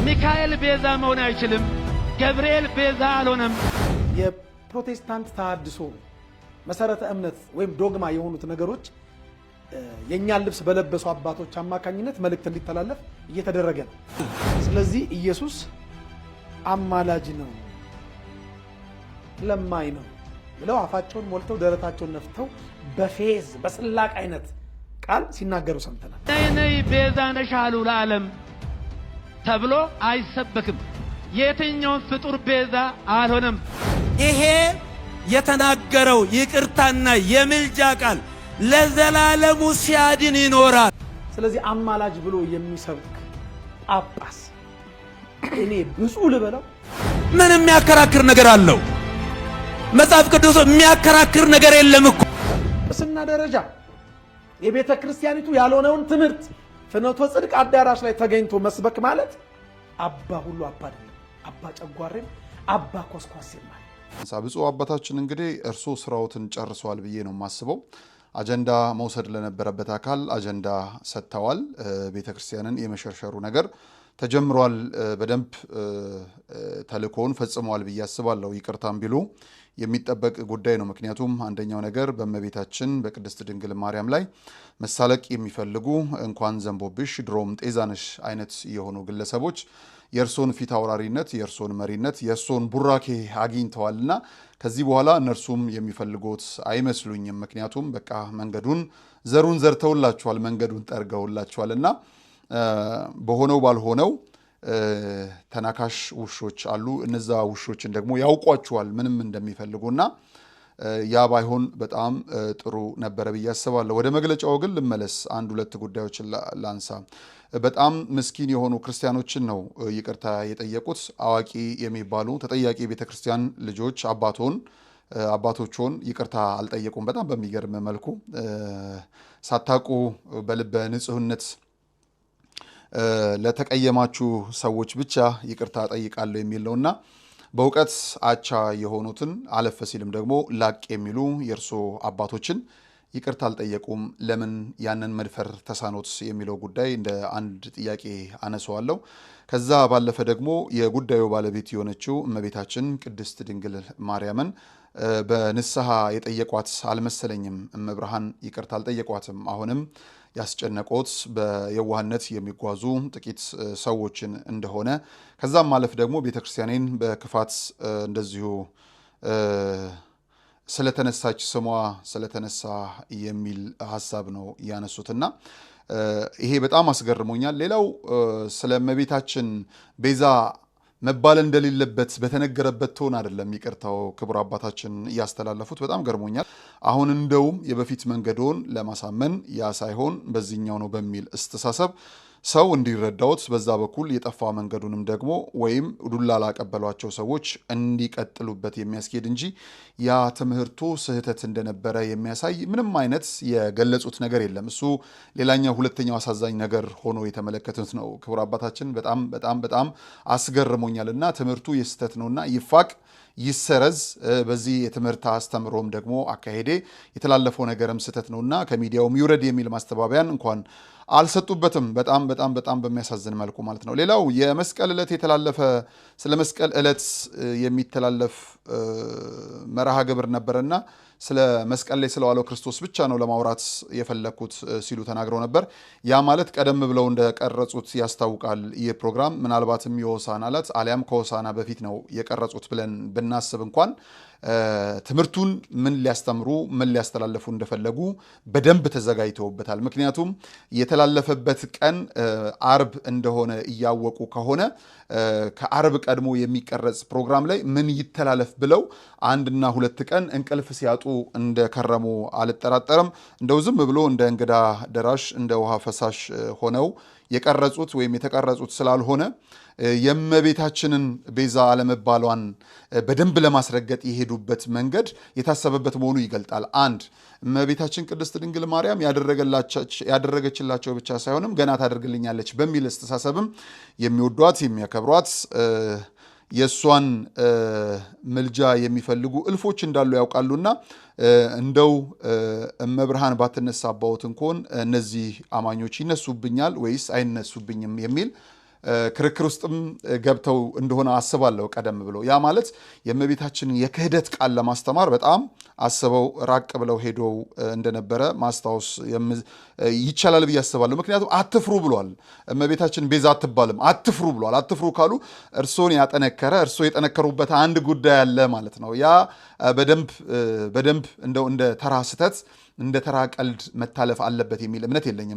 ሚካኤል ቤዛ መሆን አይችልም። ገብርኤል ቤዛ አልሆነም። የፕሮቴስታንት ተሐድሶ መሰረተ እምነት ወይም ዶግማ የሆኑት ነገሮች የኛን ልብስ በለበሱ አባቶች አማካኝነት መልእክት እንዲተላለፍ እየተደረገ ነው። ስለዚህ ኢየሱስ አማላጅ ነው፣ ለማኝ ነው ብለው አፋቸውን ሞልተው ደረታቸውን ነፍተው በፌዝ በስላቅ አይነት ቃል ሲናገሩ ሰምተናል። ነይ ቤዛ ነሽ አሉ ለዓለም ተብሎ አይሰበክም። የትኛውም ፍጡር ቤዛ አልሆነም። ይሄ የተናገረው ይቅርታና የምልጃ ቃል ለዘላለሙ ሲያድን ይኖራል። ስለዚህ አማላጅ ብሎ የሚሰብክ ጳጳስ እኔ ብፁዕ ልበለው? ምን የሚያከራክር ነገር አለው? መጽሐፍ ቅዱስ የሚያከራክር ነገር የለም እኮ። በስና ደረጃ የቤተ ክርስቲያኒቱ ያልሆነውን ትምህርት ፍኖተ ጽድቅ አዳራሽ ላይ ተገኝቶ መስበክ ማለት አባ ሁሉ አባ አይደለም፣ አባ ጨጓሬም አባ ኮስኳሴም ማለት። ብፁዕ አባታችን እንግዲህ እርሶ ስራዎትን ጨርሰዋል ብዬ ነው የማስበው። አጀንዳ መውሰድ ለነበረበት አካል አጀንዳ ሰጥተዋል። ቤተክርስቲያንን የመሸርሸሩ ነገር ተጀምሯል። በደንብ ተልእኮውን ፈጽመዋል ብዬ አስባለሁ። ይቅርታም ቢሉ የሚጠበቅ ጉዳይ ነው። ምክንያቱም አንደኛው ነገር በእመቤታችን በቅድስት ድንግል ማርያም ላይ መሳለቅ የሚፈልጉ እንኳን ዘንቦብሽ ድሮም ጤዛነሽ አይነት የሆኑ ግለሰቦች የእርሶን ፊት አውራሪነት፣ የእርሶን መሪነት፣ የእርሶን ቡራኬ አግኝተዋልና ከዚህ በኋላ እነርሱም የሚፈልጉት አይመስሉኝም። ምክንያቱም በቃ መንገዱን ዘሩን ዘርተውላቸዋል፣ መንገዱን ጠርገውላቸዋልና በሆነው ባልሆነው ተናካሽ ውሾች አሉ። እነዛ ውሾችን ደግሞ ያውቋቸዋል ምንም እንደሚፈልጉና ያ ባይሆን በጣም ጥሩ ነበረ ብዬ አስባለሁ። ወደ መግለጫው ግን ልመለስ። አንድ ሁለት ጉዳዮችን ላንሳ። በጣም ምስኪን የሆኑ ክርስቲያኖችን ነው ይቅርታ የጠየቁት። አዋቂ የሚባሉ ተጠያቂ ቤተክርስቲያን ልጆች አባቶችን ይቅርታ አልጠየቁም። በጣም በሚገርም መልኩ ሳታቁ በልበ ንጹህነት ለተቀየማችሁ ሰዎች ብቻ ይቅርታ ጠይቃለሁ የሚል ነውና በእውቀት አቻ የሆኑትን አለፈ ሲልም ደግሞ ላቅ የሚሉ የእርሶ አባቶችን ይቅርታ አልጠየቁም። ለምን ያንን መድፈር ተሳኖት የሚለው ጉዳይ እንደ አንድ ጥያቄ አነሳዋለሁ። ከዛ ባለፈ ደግሞ የጉዳዩ ባለቤት የሆነችው እመቤታችን ቅድስት ድንግል ማርያምን በንስሐ የጠየቋት አልመሰለኝም። እመብርሃን ይቅርታ አልጠየቋትም። አሁንም ያስጨነቆት በየዋህነት የሚጓዙ ጥቂት ሰዎችን እንደሆነ ከዛም ማለፍ ደግሞ ቤተክርስቲያኔን በክፋት እንደዚሁ ስለተነሳች ስሟ ስለተነሳ የሚል ሐሳብ ነው ያነሱትና ይሄ በጣም አስገርሞኛል። ሌላው ስለ እመቤታችን ቤዛ መባል እንደሌለበት በተነገረበት ቶን አይደለም ይቅርታው ክቡር አባታችን እያስተላለፉት፣ በጣም ገርሞኛል። አሁን እንደውም የበፊት መንገዶን ለማሳመን ያ ሳይሆን በዚህኛው ነው በሚል አስተሳሰብ ሰው እንዲረዳውት በዛ በኩል የጠፋ መንገዱንም ደግሞ ወይም ዱላ ላቀበሏቸው ሰዎች እንዲቀጥሉበት የሚያስኬድ እንጂ ያ ትምህርቱ ስህተት እንደነበረ የሚያሳይ ምንም አይነት የገለጹት ነገር የለም። እሱ ሌላኛው ሁለተኛው አሳዛኝ ነገር ሆኖ የተመለከቱት ነው። ክቡር አባታችን በጣም በጣም በጣም አስገርሞኛልና ትምህርቱ የስህተት ነውና ይፋቅ ይሰረዝ። በዚህ የትምህርት አስተምሮም ደግሞ አካሄዴ የተላለፈው ነገርም ስህተት ነውና ከሚዲያውም ይውረድ የሚል ማስተባበያን እንኳን አልሰጡበትም። በጣም በጣም በጣም በሚያሳዝን መልኩ ማለት ነው። ሌላው የመስቀል ዕለት የተላለፈ ስለ መስቀል ዕለት የሚተላለፍ መርሃ ግብር ነበርና ስለ መስቀል ላይ ስለዋለው ክርስቶስ ብቻ ነው ለማውራት የፈለኩት ሲሉ ተናግረው ነበር። ያ ማለት ቀደም ብለው እንደቀረጹት ያስታውቃል። ይህ ፕሮግራም ምናልባትም የሆሳዕና ዕለት አሊያም ከሆሳዕና በፊት ነው የቀረጹት ብለን ብናስብ እንኳን ትምህርቱን ምን ሊያስተምሩ ምን ሊያስተላልፉ እንደፈለጉ በደንብ ተዘጋጅተውበታል። ምክንያቱም የተላለፈበት ቀን አርብ እንደሆነ እያወቁ ከሆነ ከአርብ ቀድሞ የሚቀረጽ ፕሮግራም ላይ ምን ይተላለፍ ብለው አንድና ሁለት ቀን እንቅልፍ ሲያጡ እንደከረሙ አልጠራጠርም። እንደው ዝም ብሎ እንደ እንግዳ ደራሽ እንደ ውሃ ፈሳሽ ሆነው የቀረጹት ወይም የተቀረጹት ስላልሆነ የእመቤታችንን ቤዛ አለመባሏን በደንብ ለማስረገጥ የሄዱበት መንገድ የታሰበበት መሆኑ ይገልጣል። አንድ እመቤታችን ቅድስት ድንግል ማርያም ያደረገችላቸው ብቻ ሳይሆንም ገና ታደርግልኛለች በሚል አስተሳሰብም የሚወዷት የሚያከብሯት የእሷን ምልጃ የሚፈልጉ እልፎች እንዳሉ ያውቃሉና እንደው እመብርሃን ባትነሳባዎት እንኳን እነዚህ አማኞች ይነሱብኛል ወይስ አይነሱብኝም የሚል ክርክር ውስጥም ገብተው እንደሆነ አስባለሁ ቀደም ብሎ። ያ ማለት የእመቤታችንን የክህደት ቃል ለማስተማር በጣም አስበው ራቅ ብለው ሄደው እንደነበረ ማስታወስ ይቻላል ብዬ አስባለሁ። ምክንያቱም አትፍሩ ብሏል። እመቤታችን ቤዛ አትባልም፣ አትፍሩ ብሏል። አትፍሩ ካሉ እርሶን ያጠነከረ እርሶ የጠነከሩበት አንድ ጉዳይ አለ ማለት ነው። ያ በደንብ እንደው እንደ ተራ ስህተት እንደ ተራ ቀልድ መታለፍ አለበት የሚል እምነት የለኝም።